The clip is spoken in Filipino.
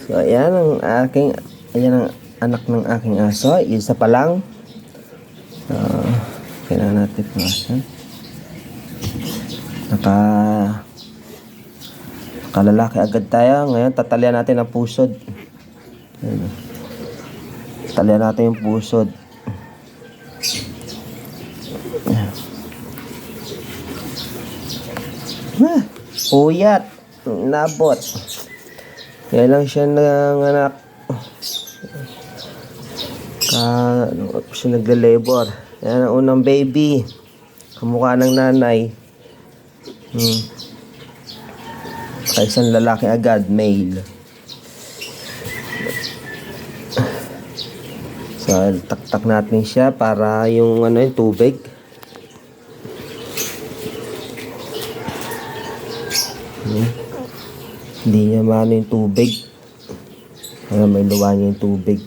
So, ayan ang anak ng aking aso. Isa pa lang. Kailangan natin punasan. Nakalalaki agad tayo. Ngayon, tatalian natin ang pusod. Ayan. Tatalian natin yung pusod. Puyat. Nabot. Kaya lang siya nanganak. Siya nagle-labor. Yan ang unang baby. Kamukha ng nanay. Isang lalaki agad, male. So, taktak natin siya para yung yung tubig. Hindi niya maano yung tubig. Para may luwa niya yung tubig.